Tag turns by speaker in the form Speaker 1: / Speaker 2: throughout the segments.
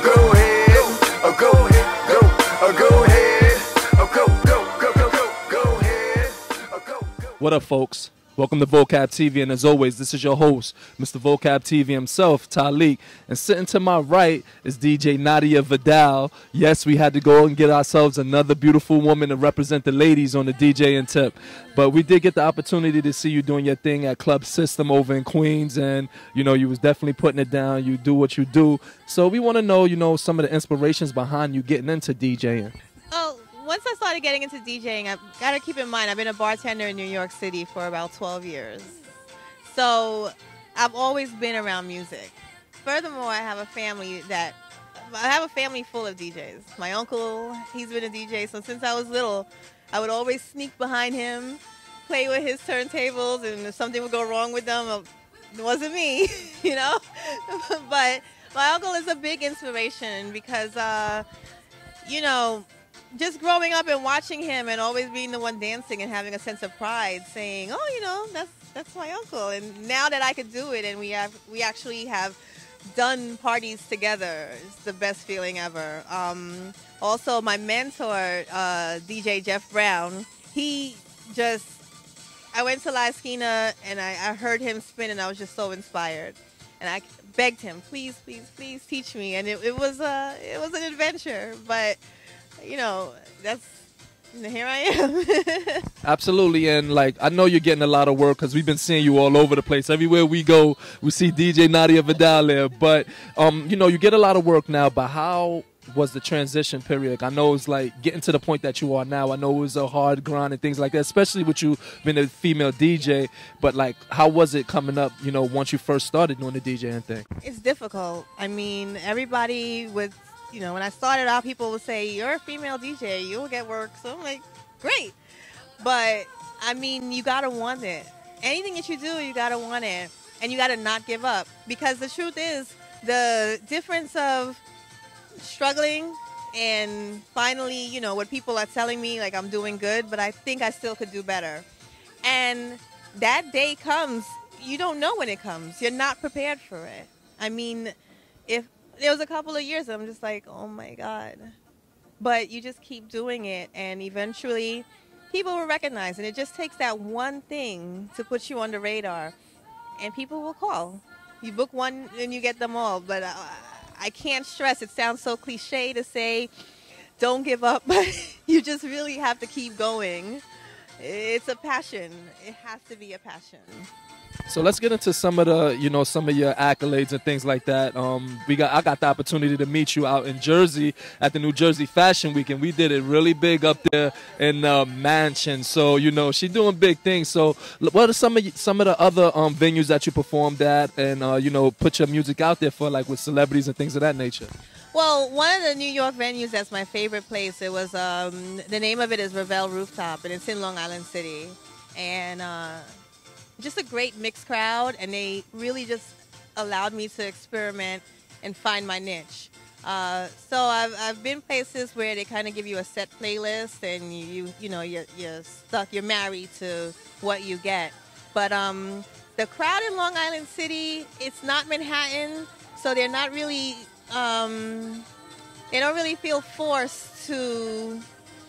Speaker 1: go ahead, go ahead, go ahead, go ahead, go.
Speaker 2: What up, folks? Welcome to Vocab TV, and as always, this is your host, Mr. Vocab TV himself, Talik. And sitting to my right is DJ Nadia Vidal. Yes, we had to go and get ourselves another beautiful woman to represent the ladies on the DJ and tip. But we did get the opportunity to see you doing your thing at Club System over in Queens, and you know, you was definitely putting it down. You do what you do. So we want to know, you know, some of the inspirations behind you getting into DJing.
Speaker 3: Oh, once I started getting into DJing, I've got to keep in mind I've been a bartender in New York City for about 12 years. So I've always been around music. Furthermore, I have a family full of DJs. My uncle, he's been a DJ, so since I was little, I would always sneak behind him, play with his turntables, and if something would go wrong with them, it wasn't me, you know? But my uncle is a big inspiration because, you know, just growing up and watching him and always being the one dancing and having a sense of pride, saying, "Oh, you know, that's my uncle." And now that I could do it, and we actually have done parties together, it's the best feeling ever. Also, my mentor, DJ Jeff Brown, I went to La Esquina and I heard him spin, and I was just so inspired. And I begged him, please, please, please teach me. And it was an adventure, but you know, here I am.
Speaker 2: Absolutely, and like I know you're getting a lot of work because we've been seeing you all over the place. Everywhere we go, we see DJ Nadia Vidal there. But you know, you get a lot of work now. But how was the transition period? I know it's like getting to the point that you are now. I know it was a hard grind and things like that, especially with you being a female DJ. But like, how was it coming up? You know, once you first started doing the DJing thing.
Speaker 3: It's difficult. I mean, everybody with. You know, when I started out, people would say, "You're a female DJ, you'll get work." So I'm like, great. But, I mean, you got to want it. Anything that you do, you got to want it. And you got to not give up. Because the truth is, the difference of struggling and finally, you know, what people are telling me, like, I'm doing good, but I think I still could do better. And that day comes, you don't know when it comes. You're not prepared for it. I mean, there was a couple of years I'm just like, oh my God. But you just keep doing it, and eventually people will recognize it. It just takes that one thing to put you on the radar, and people will call. You book one and you get them all. But I can't stress, it sounds so cliche to say don't give up, but you just really have to keep going. It's a passion. It has to be a passion.
Speaker 2: So let's get into some of the, you know, some of your accolades and things like that. I got the opportunity to meet you out in Jersey at the New Jersey Fashion Week, and we did it really big up there in Mansion. So you know, she's doing big things. So what are some of the other venues that you performed at, and you know, put your music out there for, like with celebrities and things of that nature?
Speaker 3: Well, one of the New York venues that's my favorite place. It was the name of it is Revel Rooftop, and it's in Long Island City, and. Just a great mixed crowd, and they really just allowed me to experiment and find my niche. So I've been places where they kind of give you a set playlist, and you're stuck, you're married to what you get. But the crowd in Long Island City, it's not Manhattan, so they're not really they don't really feel forced to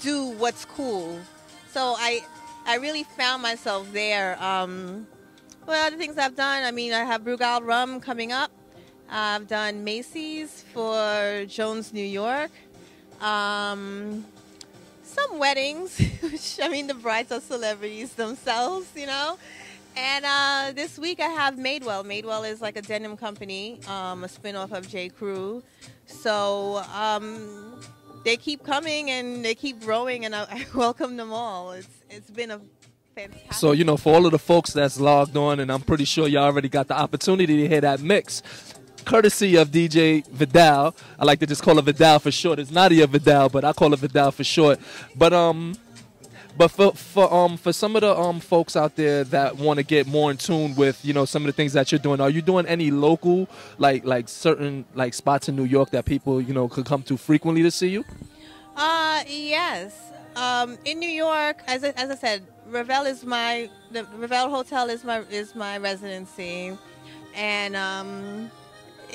Speaker 3: do what's cool. So I really found myself there. Well, other things I've done, I mean, I have Brugal Rum coming up. I've done Macy's for Jones, New York. Some weddings, which, I mean, the brides are celebrities themselves, you know. And this week I have Madewell. Madewell is like a denim company, a spinoff of J. Crew. So they keep coming and they keep growing, and I welcome them all. It's been a fantastic.
Speaker 2: So, you know, for all of the folks that's logged on, and I'm pretty sure you already got the opportunity to hear that mix, courtesy of DJ Vidal. I like to just call her Vidal for short. It's Nadia Vidal, but I call her Vidal for short. But for some of the folks out there that want to get more in tune with, you know, some of the things that you're doing, are you doing any local, like certain like spots in New York that people, you know, could come to frequently to see you?
Speaker 3: Yes. In New York, as I said, the Revel Hotel is my residency, and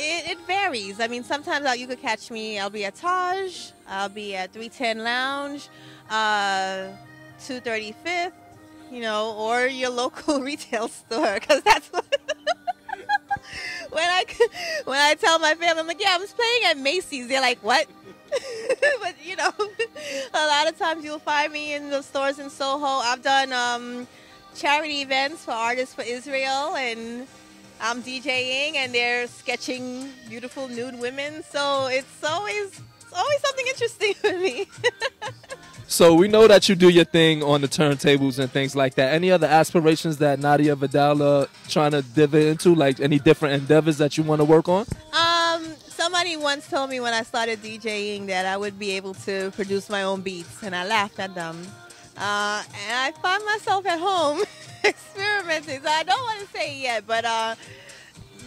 Speaker 3: It varies. I mean, sometimes you could catch me. I'll be at Taj. I'll be at 310 Lounge, 235th, or your local retail store. Because that's what when I tell my family, I'm like, yeah, I'm just playing at Macy's. They're like, what? But a lot of times you'll find me in the stores in Soho. I've done charity events for Artists for Israel, and I'm DJing, and they're sketching beautiful nude women. So it's always something interesting for me.
Speaker 2: So we know that you do your thing on the turntables and things like that. Any other aspirations that Nadia Vidal trying to dive into, like any different endeavors that you want to work on?
Speaker 3: Somebody once told me when I started DJing that I would be able to produce my own beats, and I laughed at them. And I find myself at home experimenting. So I don't want to say it yet, but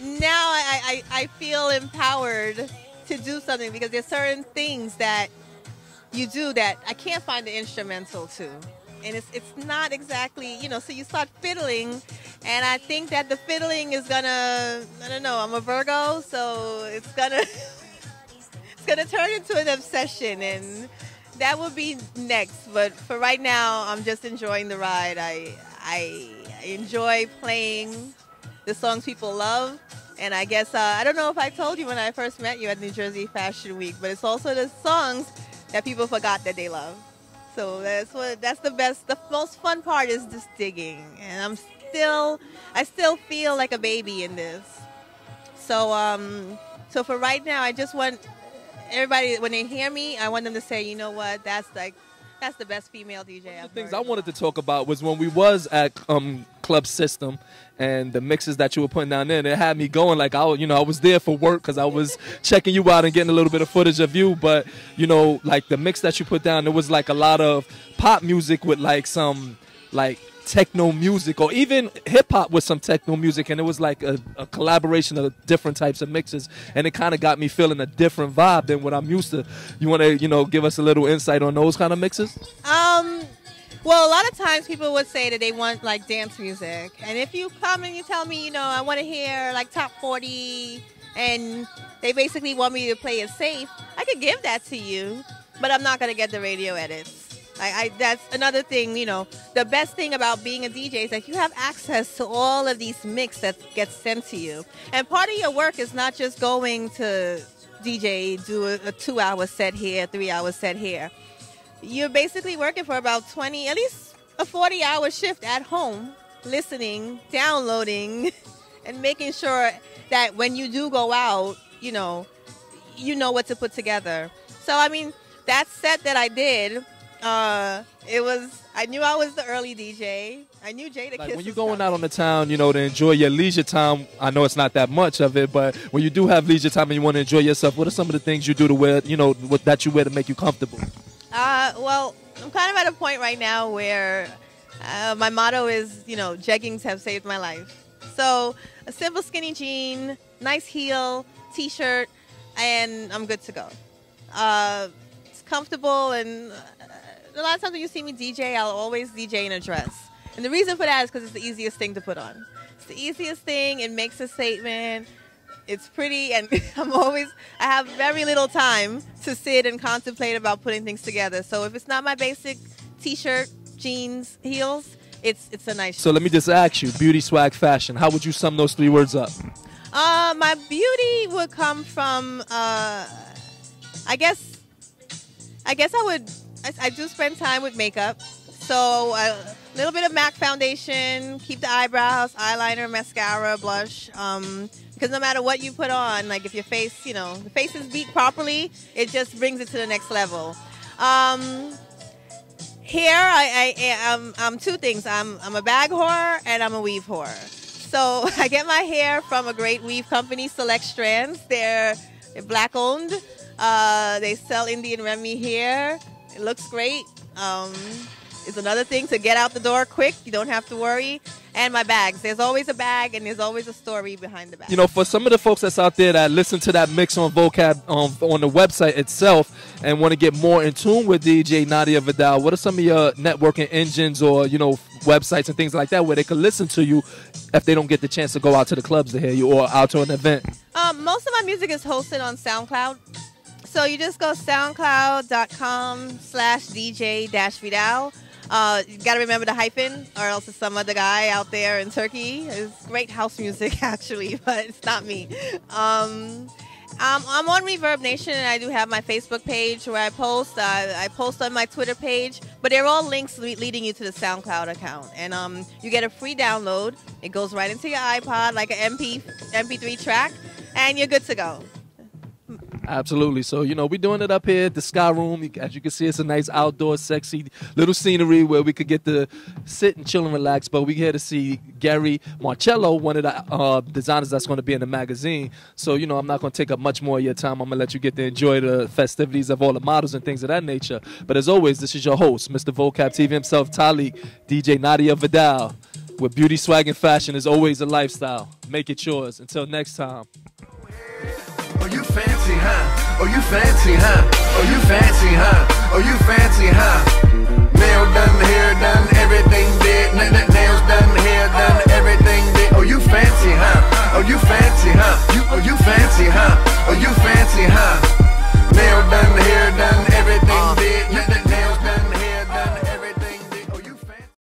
Speaker 3: now I feel empowered to do something, because there's certain things that you do that I can't find the instrumental to. And it's not exactly, so you start fiddling, and I think that the fiddling is gonna, I don't know, I'm a Virgo, so it's gonna turn into an obsession, and that will be next. But for right now, I'm just enjoying the ride. I enjoy playing the songs people love, and I guess, I don't know if I told you when I first met you at New Jersey Fashion Week, but it's also the songs that people forgot that they love. So that's the best, the most fun part is just digging. And I still feel like a baby in this. So for right now, I just want everybody, when they hear me, I want them to say, you know what, that's the best female DJ I've
Speaker 2: The things
Speaker 3: heard.
Speaker 2: I wanted to talk about was when we was at Club System and the mixes that you were putting down there. It had me going like I was there for work because I was checking you out and getting a little bit of footage of you. But like the mix that you put down, there was like a lot of pop music with like some like techno music, or even hip hop with some techno music, and it was like a collaboration of different types of mixes, and it kind of got me feeling a different vibe than what I'm used to. You want to give us a little insight on those kind of mixes?
Speaker 3: Well, a lot of times people would say that they want like dance music, and if you come and you tell me, I want to hear like top 40, and they basically want me to play it safe, I could give that to you, but I'm not gonna get the radio edits. That's another thing, the best thing about being a DJ is that you have access to all of these mix that gets sent to you. And part of your work is not just going to DJ, do a 2-hour set here, 3-hour set here. You're basically working for about 20, at least a 40-hour shift at home, listening, downloading, and making sure that when you do go out, you know what to put together. So, I mean, that set that I did, I knew I was the early DJ. I knew Jada
Speaker 2: Like
Speaker 3: Kiss
Speaker 2: when you're
Speaker 3: was
Speaker 2: going
Speaker 3: coming.
Speaker 2: out on the town, to enjoy your leisure time. I know it's not that much of it, but when you do have leisure time and you want to enjoy yourself, what are some of the things you do to wear, that you wear to make you comfortable?
Speaker 3: Well, I'm kind of at a point right now where my motto is, jeggings have saved my life. So a simple skinny jean, nice heel, t-shirt, and I'm good to go. It's comfortable, and a lot of times when you see me DJ, I'll always DJ in a dress. And the reason for that is because it's the easiest thing to put on. It's the easiest thing. It makes a statement. It's pretty, and I have very little time to sit and contemplate about putting things together. So if it's not my basic t-shirt, jeans, heels, it's a nice.
Speaker 2: So let me just ask you, beauty, swag, fashion. How would you sum those 3 words up?
Speaker 3: My beauty would come from, I guess I do spend time with makeup. So a little bit of MAC foundation, keep the eyebrows, eyeliner, mascara, blush. Because no matter what you put on, like if your face, the face is beat properly, it just brings it to the next level. Hair, I'm 2 things. I'm a bag whore and I'm a weave whore. So I get my hair from a great weave company, Select Strands. They're black owned. They sell Indian Remy hair. It looks great. It's another thing to get out the door quick. You don't have to worry. And my bags. There's always a bag, and there's always a story behind the bag.
Speaker 2: You know, for some of the folks that's out there that listen to that mix on Vocab on the website itself and want to get more in tune with DJ Nadia Vidal, what are some of your networking engines or, you know, websites and things like that where they can listen to you if they don't get the chance to go out to the clubs to hear you or out to an event?
Speaker 3: Most of my music is hosted on SoundCloud. So you just go soundcloud.com/DJ-Vidal. You got to remember the hyphen, or else it's some other guy out there in Turkey. It's great house music, actually, but it's not me. I'm on Reverb Nation, and I do have my Facebook page where I post. I post on my Twitter page, but they're all links leading you to the SoundCloud account. And you get a free download. It goes right into your iPod like an MP3 track, and you're good to go.
Speaker 2: Absolutely. So, you know, we're doing it up here at the Sky Room. As you can see, it's a nice outdoor, sexy little scenery where we could get to sit and chill and relax. But we're here to see Gary Marcello, one of the designers that's going to be in the magazine. So, you know, I'm not going to take up much more of your time. I'm going to let you get to enjoy the festivities of all the models and things of that nature. But as always, this is your host, Mr. Vocab TV himself, Talik, DJ Nadia Vidal, where beauty, swag, and fashion is always a lifestyle. Make it yours. Until next time.
Speaker 1: Oh, you fancy, huh? Oh, you fancy, huh? Oh, you fancy, huh? Oh, you fancy, huh? Nail done, hair done, everything did. Nails done, hair done, everything did. Oh, you fancy, huh? Oh, you fancy, huh? Oh, you fancy, huh? Oh, you fancy, huh? Nail done, hair done, everything did.